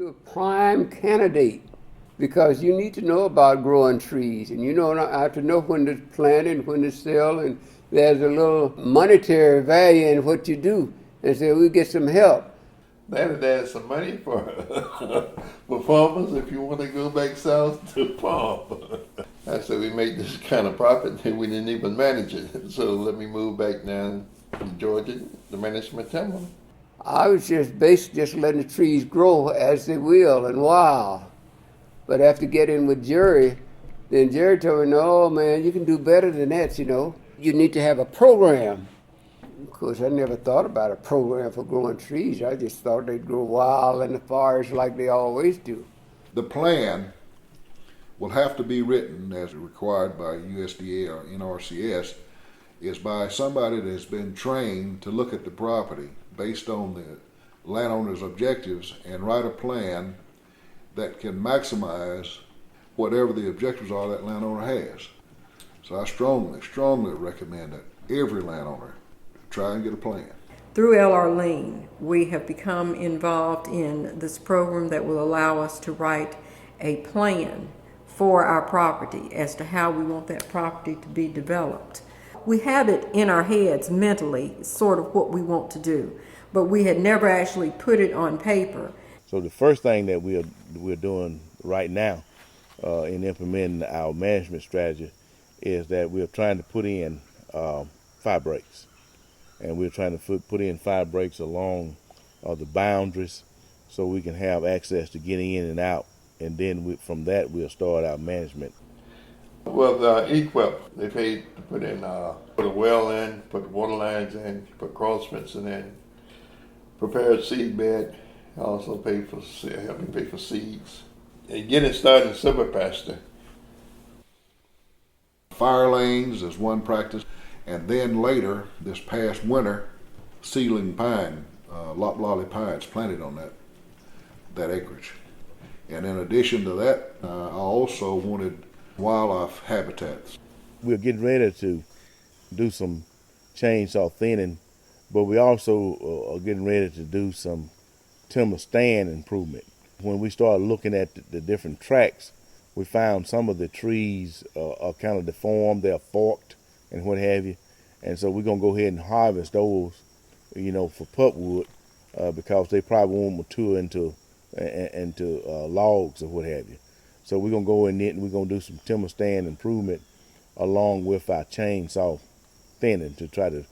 You're a prime candidate because you need to know about growing trees, and you know how to know when to plant and when to sell, and there's a little monetary value in what you do. And so we get some help. Maybe there's some money for for farmers if you want to go back south to farm. I said we made this kind of profit that we didn't even manage it. So let me move back down to Georgia to manage my timber. I was just basically just letting the trees grow as they will and wild. But after getting with Jerry, then Jerry told me, no, man, you can do better than that, you know. You need to have a program. Of course, I never thought about a program for growing trees. I just thought they'd grow wild in the forest like they always do. The plan will have to be written as required by USDA or NRCS is by somebody that has been trained to look at the property based on the landowner's objectives and write a plan that can maximize whatever the objectives are that landowner has. So I strongly recommend that every landowner try and get a plan. Through L.R. Lean, we have become involved in this program that will allow us to write a plan for our property as to how we want that property to be developed. We have it in our heads mentally, sort of what we want to do, but we had never actually put it on paper. So the first thing that we're doing right now in implementing our management strategy is that we're trying to put in fire breaks. And we're trying to put in fire breaks along the boundaries so we can have access to getting in and out. And then from that, we'll start our management. Well, EQIP, they paid to put a well in, put water lines in, put cross fencing in, prepared seed bed, also helping pay for seeds. And getting started in silvopasture. Fire lanes is one practice, and then later, this past winter, seedling pine, loblolly pines planted on that acreage. And in addition to that, I also wanted wildlife habitats. We're getting ready to do some chainsaw thinning, but we also are getting ready to do some timber stand improvement. When we started looking at the different tracks, we found some of the trees are kind of deformed, they're forked and what have you. And so we're gonna go ahead and harvest those, you know, for pulpwood because they probably won't mature into logs or what have you. So we're gonna go in there and we're gonna do some timber stand improvement along with our chainsaw thinning to try to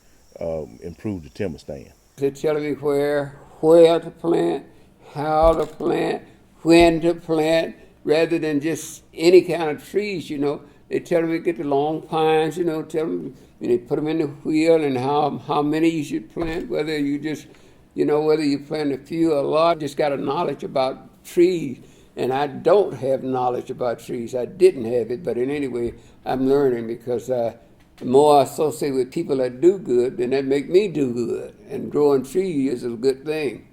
improve the timber stand. They're telling me where to plant, how to plant, when to plant, rather than just any kind of trees, you know. They tell me get the long pines, you know, tell them, they put them in the wheel and how many you should plant, whether you just, you know, whether you plant a few or a lot. Just got a knowledge about trees, and I don't have knowledge about trees. I didn't have it, but in any way, I'm learning because the more I associate with people that do good, then that make me do good, and growing trees is a good thing.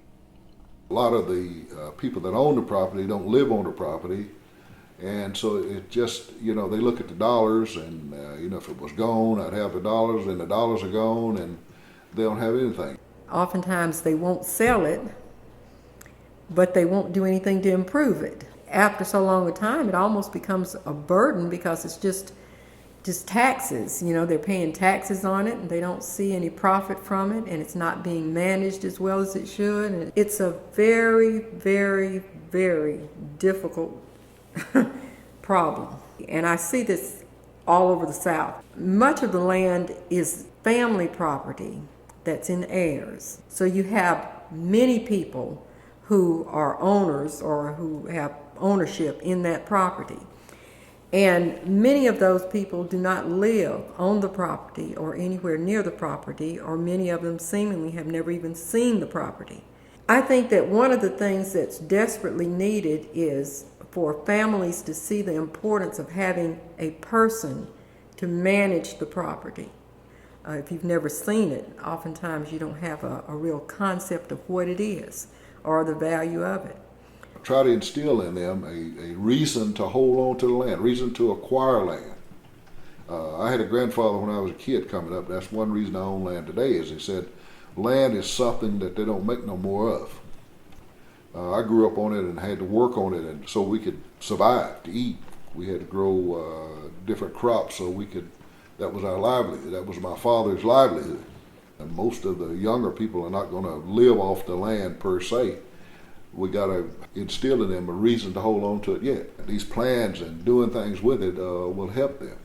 A lot of the people that own the property don't live on the property, and so it just, you know, they look at the dollars and, you know, if it was gone, I'd have the dollars, and the dollars are gone, and they don't have anything. Oftentimes they won't sell it, but they won't do anything to improve it. After so long a time, it almost becomes a burden because it's just taxes. You know, they're paying taxes on it and they don't see any profit from it, and it's not being managed as well as it should. And it's a very, very, very difficult problem. And I see this all over the South. Much of the land is family property that's in heirs. So you have many people who are owners or who have ownership in that property. And many of those people do not live on the property or anywhere near the property, or many of them seemingly have never even seen the property. I think that one of the things that's desperately needed is for families to see the importance of having a person to manage the property. If you've never seen it, oftentimes you don't have a real concept of what it is or the value of it. Try to instill in them a reason to hold on to the land, reason to acquire land. I had a grandfather when I was a kid coming up. That's one reason I own land today, is he said land is something that they don't make no more of. I grew up on it and had to work on it, and so we could survive, to eat. We had to grow different crops so we could. That was our livelihood. That was my father's livelihood. And most of the younger people are not going to live off the land per se. We got to instill in them a reason to hold on to it yet. These plans and doing things with it will help them.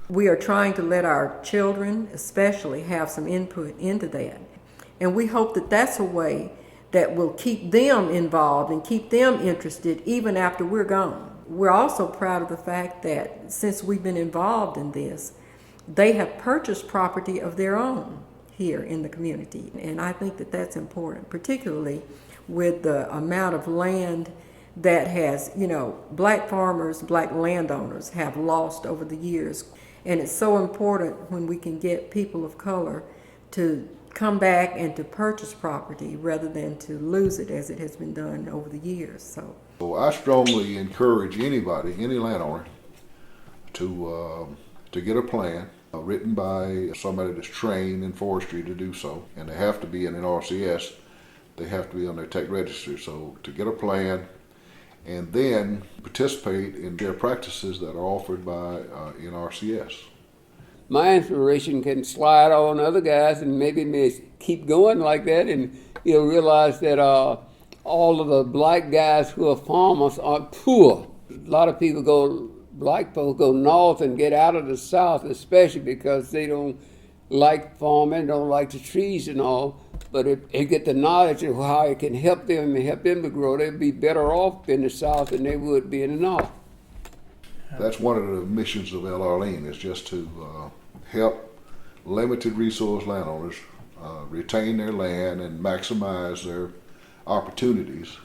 We are trying to let our children especially have some input into that. And we hope that that's a way that will keep them involved and keep them interested even after we're gone. We're also proud of the fact that since we've been involved in this, they have purchased property of their own here in the community. And I think that that's important, particularly with the amount of land that has, black farmers, black landowners have lost over the years. And it's so important when we can get people of color to come back and to purchase property rather than to lose it as it has been done over the years. So I strongly encourage anybody, any landowner, to get a plan written by somebody that's trained in forestry to do so, and they have to be in an RCS. They have to be on their tech register. So to get a plan and then participate in their practices that are offered by NRCS. My inspiration can slide on other guys and maybe may keep going like that, and you'll realize that all of the black guys who are farmers are poor. A lot of people black folks go north and get out of the south, especially because they don't like farming, don't like the trees and all. But if they get the knowledge of how it can help them and help them to grow, they'd be better off in the south than they would be in the north. That's one of the missions of LR is just to help limited resource landowners retain their land and maximize their opportunities